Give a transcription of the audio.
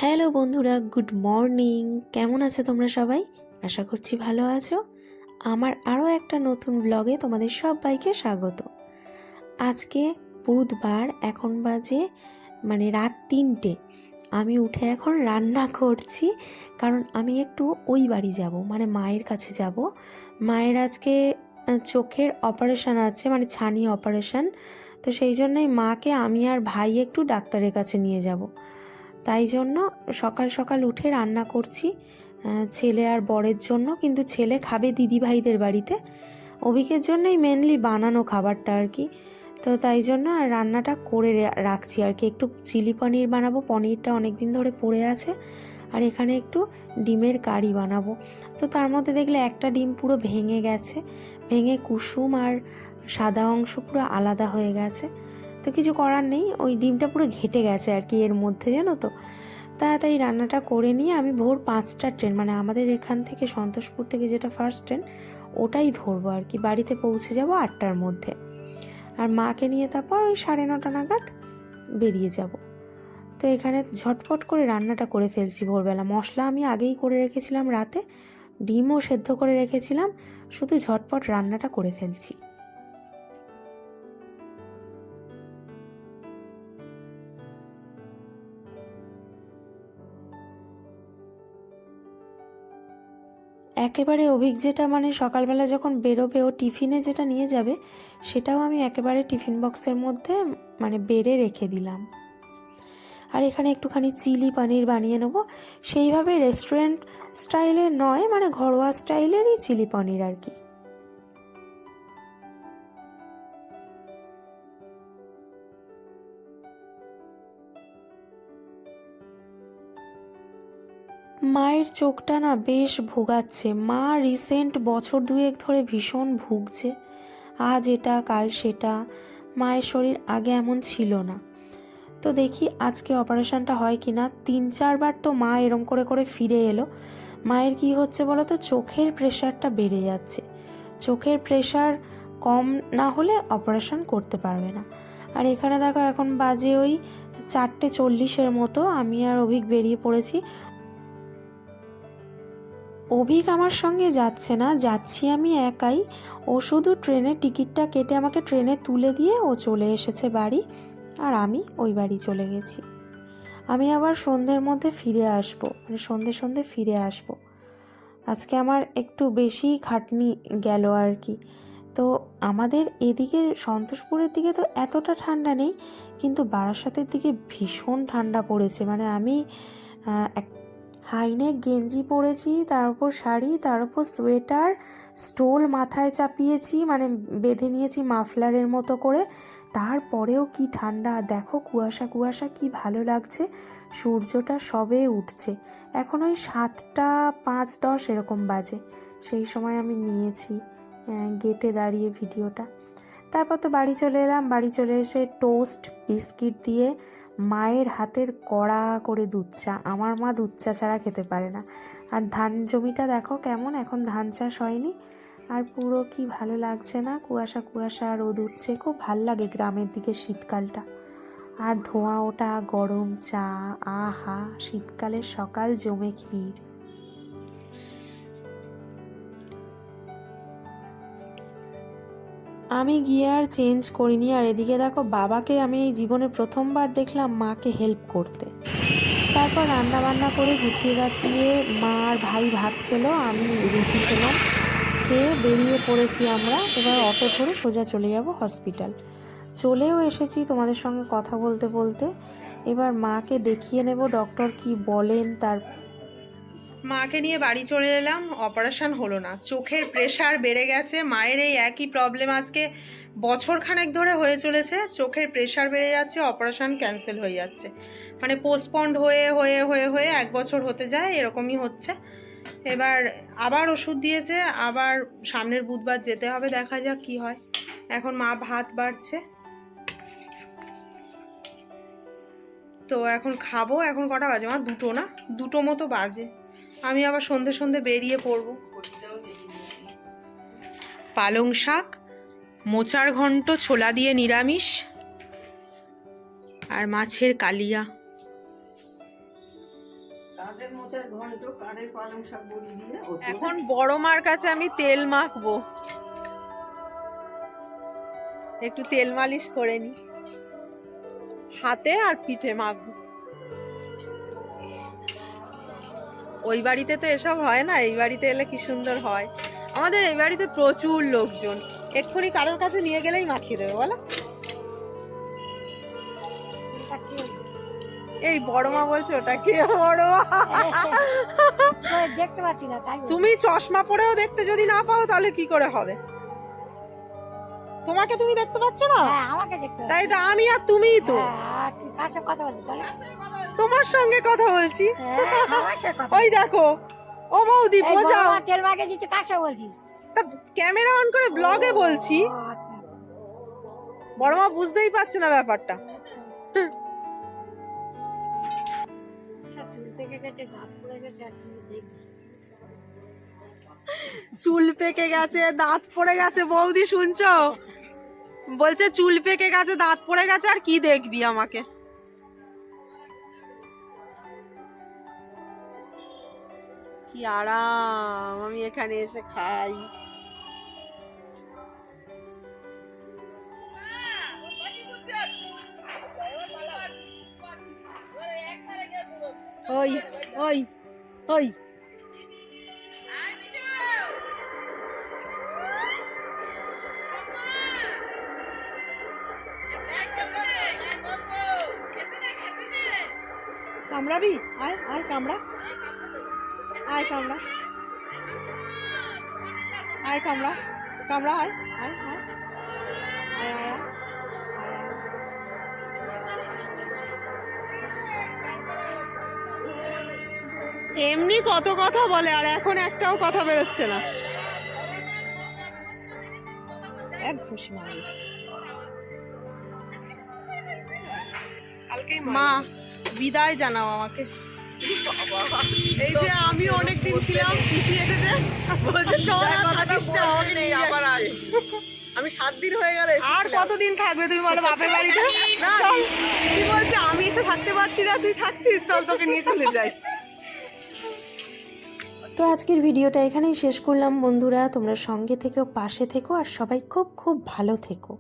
Hello বন্ধুরা, good morning. কেমন আছো তোমরা সবাই? আশা করছি ভালো আছো। আমার আরও একটা নতুন ব্লগে তোমাদের সবাইকে স্বাগত। আজকে বুধবার, এখন বাজে রাত 3টে। আমি উঠে এখন রান্না করছি, কারণ আমি একটু ওই বাড়ি যাব, মায়ের কাছে যাব। মায়ের আজকে চোখের অপারেশান আছে, ছানি অপারেশান। তো সেই জন্যই মাকে আমি আর ভাই একটু ডাক্তারের কাছে নিয়ে যাব। তাই জন্য সকাল সকাল উঠে রান্না করছি ছেলে আর বরের জন্য। কিন্তু ছেলে খাবে দিদিভাইদের বাড়িতে, অভিকের জন্যই মেনলি বানানো খাবারটা আর কি। তো তাই জন্য রান্নাটা করে রাখছি আর কি। একটু চিলি পনির বানাবো, পনিরটা অনেক দিন ধরে পড়ে আছে। আর এখানে একটু ডিমের কারি বানাবো। তো তার মধ্যে দেখলে একটা ডিম পুরো ভেঙে গেছে, ভেঙে কুসুম আর সাদা অংশ পুরো আলাদা হয়ে গেছে। তো কিছু করার নেই, ওই ডিমটা পুরো ঘেটে গেছে আর কি এর মধ্যে, জানো তো। তাড়াতাড়ি রান্নাটা করে নিয়ে আমি ভোর 5টার ট্রেন, আমাদের এখান থেকে সন্তোষপুর থেকে যেটা ফার্স্ট ট্রেন, ওটাই ধরবো আর কি। বাড়িতে পৌঁছে যাব 8টার মধ্যে। আর মাকে নিয়ে তারপর ওই 9:30 নাগাদ বেরিয়ে যাব। তো এখানে ঝটপট করে রান্নাটা করে ফেলছি ভোরবেলা। মশলা আমি আগেই করে রেখেছিলাম রাতে, ডিমও সেদ্ধ করে রেখেছিলাম, শুধু ঝটপট রান্নাটা করে ফেলছি। একেবারে অভিক যেটা সকালবেলা যখন বেরোবে, ও টিফিনে যেটা নিয়ে যাবে, সেটাও আমি একেবারে টিফিন বক্সের মধ্যে বেড়ে রেখে দিলাম। আর এখানে একটুখানি চিলি পনির বানিয়ে নেবো, সেইভাবে রেস্টুরেন্ট স্টাইলের নয়, ঘরোয়া স্টাইলেরই চিলি পনির আর কি। মায়ের চোখটা না বেশ ভোগাচ্ছে। মা রিসেন্ট বছর দুয়েক ধরে ভীষণ ভুগছে, আজ এটা কাল সেটা। মায়ের শরীর আগে এমন ছিল না। তো দেখি আজকে অপারেশনটা হয় কি না। 3-4বার তো মা এরম করে করে ফিরে এলো। মায়ের কি হচ্ছে বলো তো, চোখের প্রেশারটা বেড়ে যাচ্ছে। চোখের প্রেশার কম না হলে অপারেশন করতে পারবে না। আর এখানে দেখো এখন বাজে ওই 4:40 মতো। আমি আর অভিক বেরিয়ে পড়েছি। অভিক আমার সঙ্গে যাচ্ছে না, যাচ্ছি আমি একাই। ও শুধু ট্রেনের টিকিটটা কেটে আমাকে ট্রেনে তুলে দিয়ে ও চলে এসেছে বাড়ি, আর আমি ওই বাড়ি চলে গেছি। আমি আবার সন্ধ্যের মধ্যে ফিরে আসবো, সন্ধ্যে সন্ধ্যে ফিরে আসবো। আজকে আমার একটু বেশি খাটনি গেল আর কি। তো আমাদের এদিকে সন্তোষপুরের দিকে তো এতটা ঠান্ডা নেই, কিন্তু বারাসাতের দিকে ভীষণ ঠান্ডা পড়েছে। আমি হাইনেক গেঞ্জি পরেছি, তার উপর শাড়ি, তার উপর সোয়েটার, স্টোল মাথায় চাপিয়েছি, বেঁধে নিয়েছি মাফলারের মতো করে। তারপরেও কি ঠান্ডা দেখো, কুয়াশা কুয়াশা, কি ভালো লাগছে। সূর্যটা সবে উঠছে, এখন ওই 7:05-10 এরকম বাজে। সেই সময় আমি নিয়েছি গেটে দাঁড়িয়ে ভিডিওটা। তারপর তো বাড়ি চলে এলাম। বাড়ি চলে এসে টোস্ট বিস্কিট দিয়ে মায়ের হাতের কড়া করে দুধ চা। আমার মা দুধ চা ছাড়া খেতে পারে না। আর ধান জমিটা দেখো কেমন, এখন ধান চাষ হয়নি। আর পুরো কি ভালো লাগছে না, কুয়াশা কুয়াশা, রোদ উঠছে, খুব ভাল লাগে গ্রামের দিকে শীতকালটা। আর ধোঁয়া ওঠা গরম চা, আহা, শীতকালের সকাল জমে ক্ষীর। আমি গিয়ে আর চেঞ্জ করিনি। আর এদিকে দেখো বাবাকে আমি এই জীবনে প্রথমবার দেখলাম মাকে হেল্প করতে। তারপর রান্না বান্না করে গুছিয়ে গাছিয়ে মা আর ভাই ভাত খেলো, আমি রুটি খেলাম। খেয়ে বেরিয়ে পড়েছি আমরা। এবার অটো ধরে সোজা চলে যাব হসপিটাল। চলেও এসেছি তোমাদের সঙ্গে কথা বলতে বলতে। এবার মাকে দেখিয়ে নেব ডক্টর কি বলেন। তার মাকে নিয়ে বাড়ি চলে এলাম। অপারেশন হলো না, চোখের প্রেশার বেড়ে গেছে। মায়ের এই একই প্রবলেম আজকে বছরখানেক ধরে হয়ে চলেছে। চোখের প্রেশার বেড়ে যাচ্ছে, অপারেশন ক্যান্সেল হয়ে যাচ্ছে, পোস্টপন্ড হয়ে হয়ে হয়ে হয়ে 1 বছর হতে যায়, এরকমই হচ্ছে। এবার আবার ওষুধ দিয়েছে, আবার সামনের বুধবার যেতে হবে, দেখা যাক কি হয়। এখন মা ভাত বাড়ছে, তো এখন খাবো। এখন কটা বাজে, আমার 2টো না 2টো মতো বাজে। আমি আবার সন্ধে সন্ধে বেরিয়ে পড়বো। পালং শাক, মোচার ঘন্ট, ছোলা দিয়ে নিরামিষ, আর মাছের কালিয়া। এখন বড় মার কাছে আমি তেল মাখবো, একটু তেল মালিশ করে নি, হাতে আর পিঠে মাখবো। ওই বাড়িতে তো এসব হয় না, এই বাড়িতে এলে কি সুন্দর হয়। আমাদের এই বাড়িতে প্রচুর লোকজন, এক্ষুনি কারোর কাছে নিয়ে গেলেই মাখিয়ে দেবে বলো। এই বড় মা বলছে ওটা কে? বড় মা দেখতে পাচ্ছি না তাই। তুমি চশমা পরেও দেখতে যদি না পাও তাহলে কি করে হবে? তোমাকে তুমি দেখতে পাচ্ছ না? হ্যাঁ আমাকে দেখতে তাই এটা আমি আর তুমিই তো। আর তুই কার সাথে কথা বলছিস তাহলে? তোমার সঙ্গে কথা বলছি। হ্যাঁ, আমার সাথে কথা ওই দেখো, ও বৌদি এই বড় বোঝাও। মা তেল মাকে দিচ্ছে, কার সাথে বলছিস? তা ক্যামেরা অন করে ব্লগে বলছি। ও, আচ্ছা। বড় মা বুঝতেই পারছে না ব্যাপারটা। চুল পেকে গেছে, দাঁত পড়ে গেছে, আর তুই দেখবি। চুল পেকে গেছে, দাঁত পড়ে গেছে, বৌদি শুনছো? বলছে চুল পেকে গেছে, দাঁত পড়ে গেছে, আর কি দেখবি আমাকে। কি আরাম আমি এখানে এসে খাই। ওই ওই ওই কামড়াবি? আয় আয় কামড়া, আয় কামড়া, আয় কামড়া, কামড়া, আয় আয় আয় আয় আয় আয়। এমনি কত কথা বলে, আর এখন একটাও কথা বেরোচ্ছে না। এক ঘুষি মারবে। মা বিদায় জানাও আমাকে। এই যে আমি অনেকদিন ছিলাম, পিসি এসেছে বলছে চল আর থাকিস না, আমাকে নিয়ে আবার আয়। আমি 7 দিন হয়ে গেল। আর কতদিন থাকবে তুমি বলো বাপের বাড়িতে? চল, পিসি বলছে আমি এসে থাকতে পারছি না, তুই থাকছিস, চল তোকে নিয়ে চলে যাই। তো আজকের ভিডিওটা এখানেই শেষ করলাম বন্ধুরা। তোমরা সঙ্গে থেকো, পাশে থেকো, আর সবাই খুব খুব ভালো থেকো।